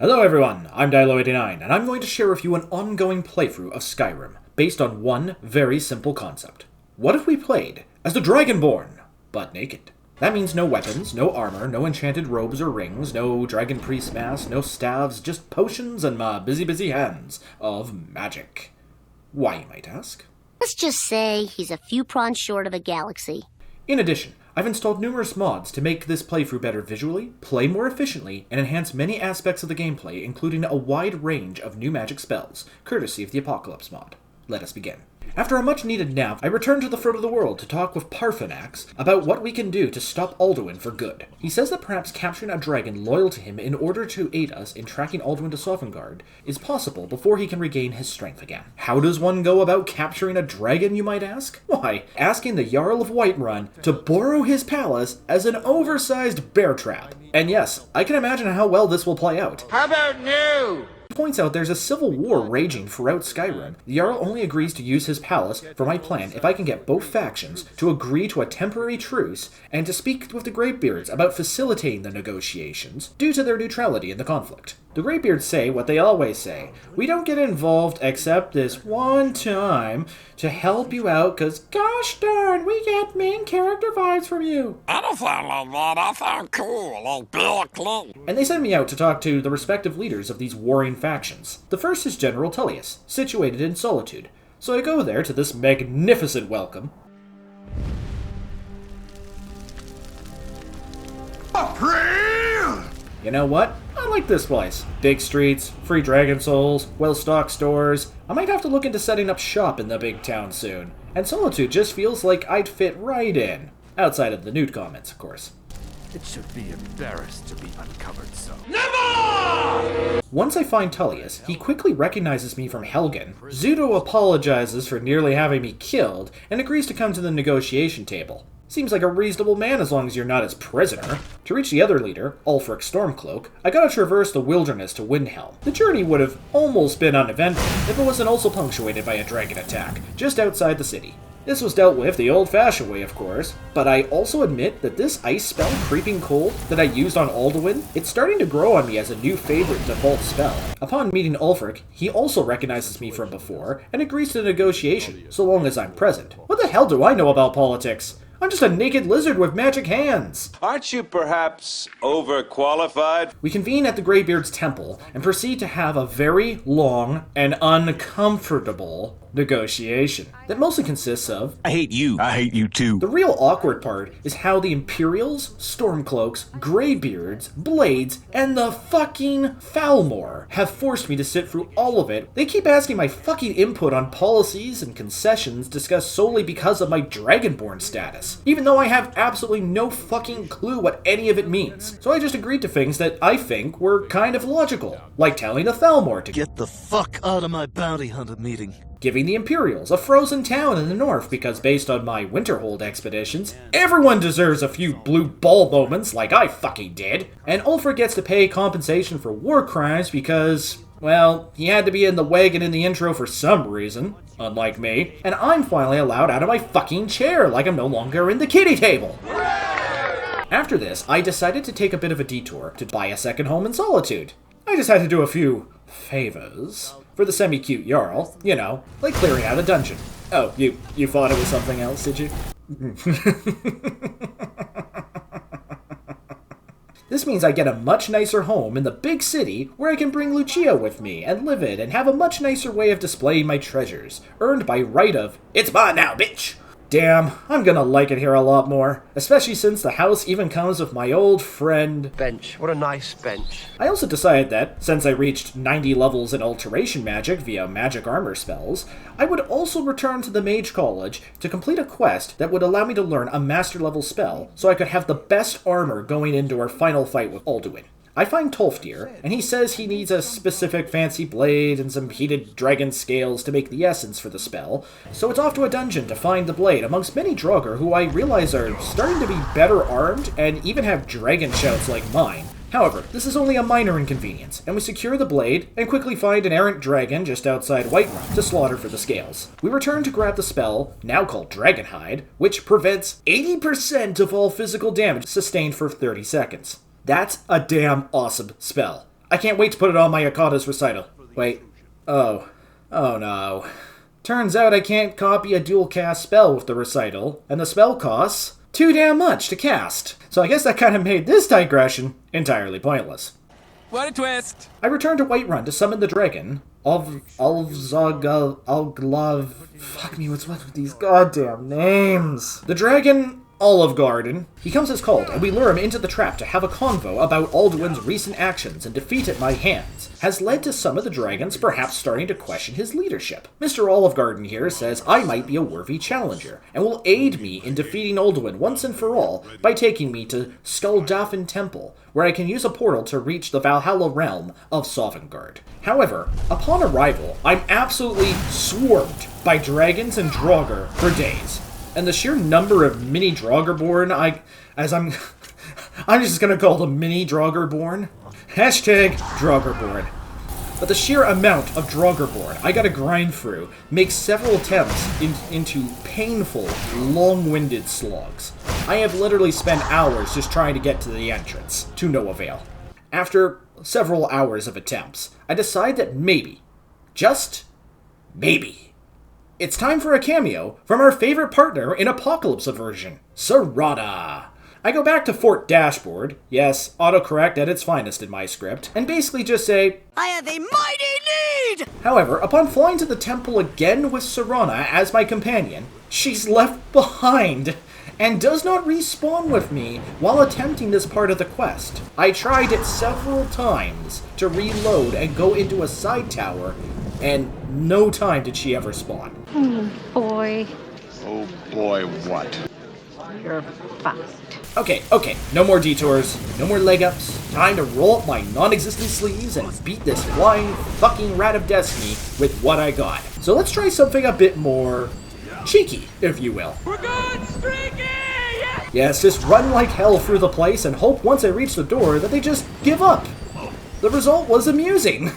Hello everyone, I'm Dilo89, and I'm going to share with you an ongoing playthrough of Skyrim, based on one very simple concept. What if we played as the Dragonborn, but naked? That means no weapons, no armor, no enchanted robes or rings, no dragon priest mask, no staves, just potions and my busy hands of magic. Why, you might ask? Let's just say he's a few prawns short of a galaxy. In addition, I've installed numerous mods to make this playthrough better visually, play more efficiently, and enhance many aspects of the gameplay, including a wide range of new magic spells, courtesy of the Apocalypse mod. Let us begin. After a much-needed nap, I return to the front of the world to talk with Parthenax about what we can do to stop Alduin for good. He says that perhaps capturing a dragon loyal to him in order to aid us in tracking Alduin to Sovngarde is possible before he can regain his strength again. How does one go about capturing a dragon, you might ask? Why, asking the Jarl of Whiterun to borrow his palace as an oversized bear trap. And yes, I can imagine how well this will play out. How about new? Points out there's a civil war raging throughout Skyrim. The Jarl only agrees to use his palace for my plan if I can get both factions to agree to a temporary truce and to speak with the Greybeards about facilitating the negotiations due to their neutrality in the conflict. The Greybeards say what they always say. We don't get involved except this one time to help you out cause gosh darn, we get main character vibes from you. Anything like that, I found cool, like Bill Clinton. And they send me out to talk to the respective leaders of these warring factions. The first is General Tullius, situated in Solitude. So I go there to this magnificent welcome. You know what? I like this place. Big streets, free dragon souls, well-stocked stores. I might have to look into setting up shop in the big town soon. And Solitude just feels like I'd fit right in. Outside of the nude comments, of course. It should be embarrassed to be uncovered so. Once I find Tullius, he quickly recognizes me from Helgen. Zudo apologizes for nearly having me killed, and agrees to come to the negotiation table. Seems like a reasonable man as long as you're not his prisoner. To reach the other leader, Ulfric Stormcloak, I gotta traverse the wilderness to Windhelm. The journey would have almost been uneventful if it wasn't also punctuated by a dragon attack, just outside the city. This was dealt with the old-fashioned way, of course, but I also admit that this ice spell, Creeping Cold, that I used on Alduin, it's starting to grow on me as a new favorite default spell. Upon meeting Ulfric, he also recognizes me from before, and agrees to the negotiation, so long as I'm present. What the hell do I know about politics? I'm just a naked lizard with magic hands. Aren't you perhaps overqualified? We convene at the Greybeard's temple and proceed to have a very long and uncomfortable negotiation that mostly consists of I hate you too. The real awkward part is how the Imperials, Stormcloaks, Greybeards, Blades, and the fucking Falmor have forced me to sit through all of it. They keep asking my fucking input on policies and concessions discussed solely because of my Dragonborn status, even though I have absolutely no fucking clue what any of it means. So I just agreed to things that I think were kind of logical, like telling the Falmor to get the fuck out of my bounty hunter meeting. Giving the Imperials a frozen town in the north because based on my Winterhold expeditions, everyone deserves a few blue ball moments like I fucking did. And Ulfric gets to pay compensation for war crimes because, well, he had to be in the wagon in the intro for some reason, unlike me. And I'm finally allowed out of my fucking chair like I'm no longer in the kiddie table. After this, I decided to take a bit of a detour to buy a second home in Solitude. I just had to do a few favors for the semi-cute Jarl, you know, like clearing out a dungeon. Oh, you thought it was something else, did you? This means I get a much nicer home in the big city where I can bring Lucia with me and live in and have a much nicer way of displaying my treasures, earned by right of, it's mine now, bitch! Damn, I'm gonna like it here a lot more, especially since the house even comes with my old friend... bench. What a nice bench. I also decided that, since I reached 90 levels in alteration magic via magic armor spells, I would also return to the Mage College to complete a quest that would allow me to learn a master level spell so I could have the best armor going into our final fight with Alduin. I find Tolfdir, and he says he needs a specific fancy blade and some heated dragon scales to make the essence for the spell, so it's off to a dungeon to find the blade amongst many Draugr who I realize are starting to be better armed and even have dragon shouts like mine. However, this is only a minor inconvenience, and we secure the blade and quickly find an errant dragon just outside Whiterun to slaughter for the scales. We return to grab the spell, now called Dragonhide, which prevents 80% of all physical damage sustained for 30 seconds. That's a damn awesome spell. I can't wait to put it on my Akata's recital. Wait. Oh. Oh no. Turns out I can't copy a dual cast spell with the recital, and the spell costs too damn much to cast. So I guess that kind of made this digression entirely pointless. What a twist! I returned to Whiterun to summon the dragon, Alglove. Fuck me, what's with these goddamn names? The dragon Olive Garden. He comes as called, and we lure him into the trap to have a convo about Alduin's recent actions and defeat at my hands, has led to some of the dragons perhaps starting to question his leadership. Mr. Olive Garden here says I might be a worthy challenger, and will aid me in defeating Alduin once and for all by taking me to Skuldafn Temple, where I can use a portal to reach the Valhalla realm of Sovngarde. However, upon arrival, I'm absolutely swarmed by dragons and Draugr for days. And the sheer number of mini Draugr-born, I'm just gonna call them mini Draugr-born. Hashtag Draugr-born. But the sheer amount of Draugr-born I gotta grind through makes several attempts into painful, long-winded slogs. I have literally spent hours just trying to get to the entrance, to no avail. After several hours of attempts, I decide that maybe, just maybe, it's time for a cameo from our favorite partner in Apocalypse Aversion, Serana. I go back to Fort Dashboard, yes, autocorrect at its finest in my script, and basically just say, I have a mighty need! However, upon flying to the temple again with Serana as my companion, she's left behind and does not respawn with me while attempting this part of the quest. I tried it several times to reload and go into a side tower, and no time did she ever spawn. Oh boy. Oh boy, what? You're fucked. Okay, no more detours, no more leg ups. Time to roll up my non-existent sleeves and beat this flying fucking rat of destiny with what I got. So let's try something a bit more cheeky, if you will. We're good, streaky! Yeah! Yes, just run like hell through the place and hope once I reach the door that they just give up. The result was amusing.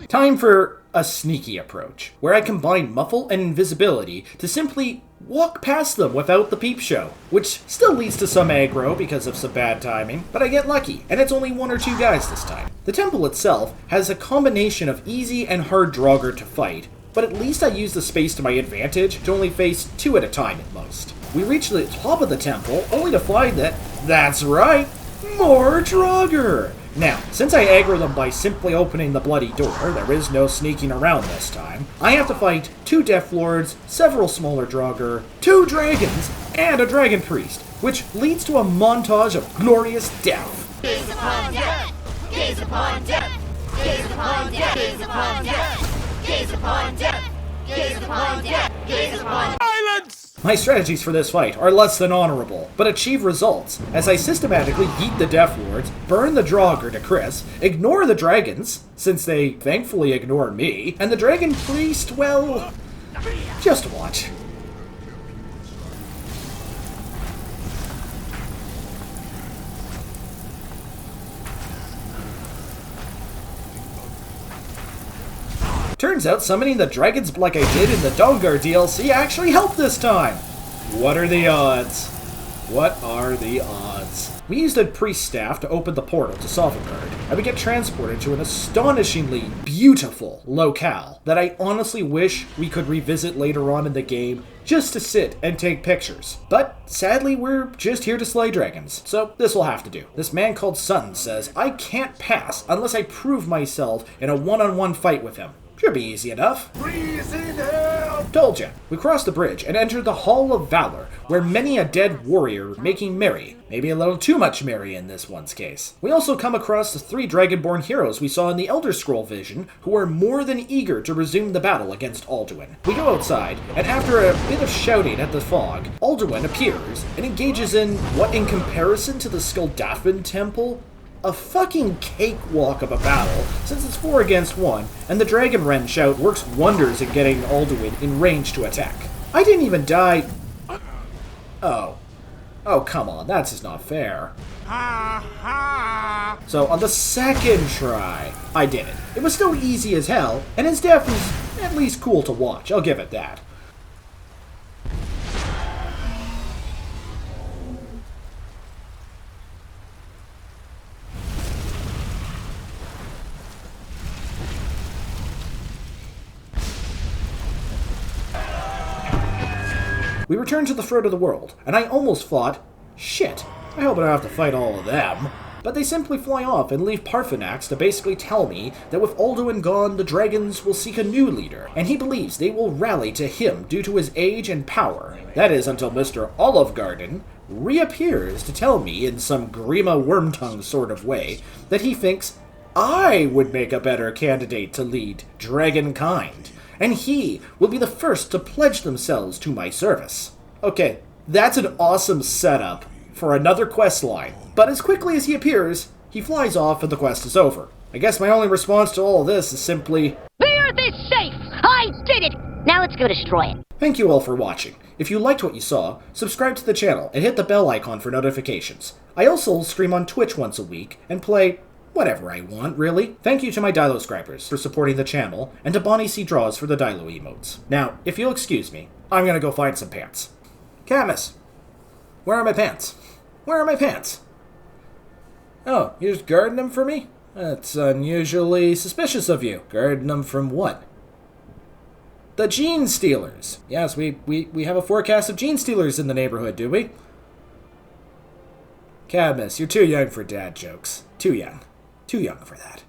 Time for a sneaky approach, where I combine muffle and invisibility to simply walk past them without the peep show, which still leads to some aggro because of some bad timing, but I get lucky, and it's only 1 or 2 guys this time. The temple itself has a combination of easy and hard Draugr to fight, but at least I use the space to my advantage to only face 2 at a time at most. We reach the top of the temple, only to find that, that's right, more Draugr! Now, since I aggro them by simply opening the bloody door, there is no sneaking around this time, I have to fight 2 Death Lords, several smaller Draugr, 2 dragons, and a Dragon Priest, which leads to a montage of glorious death. Gaze upon death! Gaze upon death! Gaze upon death! Gaze upon death! Gaze upon death! Gaze upon death! Gaze upon Silence! My strategies for this fight are less than honorable, but achieve results, as I systematically yeet the Death Lords, burn the Draugr to crisp, ignore the dragons, since they thankfully ignore me, and the Dragon Priest, well, just watch. Turns out summoning the dragons like I did in the Dawnguard DLC actually helped this time! What are the odds? What are the odds? We used a priest staff to open the portal to Sovngarde, and we get transported to an astonishingly beautiful locale that I honestly wish we could revisit later on in the game just to sit and take pictures. But sadly, we're just here to slay dragons, so this will have to do. This man called Sun says I can't pass unless I prove myself in a one-on-one fight with him. Should be easy enough. Freezing hell! Told ya. We cross the bridge and enter the Hall of Valor, where many a dead warrior making merry. Maybe a little too much merry in this one's case. We also come across the 3 Dragonborn heroes we saw in the Elder Scroll vision, who are more than eager to resume the battle against Alduin. We go outside, and after a bit of shouting at the fog, Alduin appears and engages in what, in comparison to the Skuldafn Temple, a fucking cakewalk of a battle, since it's 4 against 1, and the Dragon Wren shout works wonders in getting Alduin in range to attack. I didn't even die. Oh. Oh, come on, that's just not fair. So, on the second try, I did it. It was still easy as hell, and his death was at least cool to watch, I'll give it that. We returned to the throat of the world, and I almost thought, shit, I hope I don't have to fight all of them. But they simply fly off and leave Parthenax to basically tell me that with Alduin gone, the dragons will seek a new leader, and he believes they will rally to him due to his age and power. That is until Mr. Olive Garden reappears to tell me in some Grima Wormtongue sort of way that he thinks I would make a better candidate to lead Dragonkind, and he will be the first to pledge themselves to my service. Okay, that's an awesome setup for another quest line, but as quickly as he appears, he flies off and the quest is over. I guess my only response to all of this is simply, The Earth is safe! I did it! Now let's go destroy it. thank you all for watching. If you liked what you saw, subscribe to the channel and hit the bell icon for notifications. I also stream on Twitch once a week and play whatever I want, really. Thank you to my Dilo subscribers for supporting the channel, and to Bonnie C. Draws for the Dilo emotes. Now, if you'll excuse me, I'm gonna go find some pants. Camus, where are my pants? Where are my pants? Oh, you're just guarding them for me? That's unusually suspicious of you. Guarding them from what? The gene stealers. Yes, we have a forecast of gene stealers in the neighborhood, do we? Cadmus, you're too young for dad jokes. Too young. Too young for that.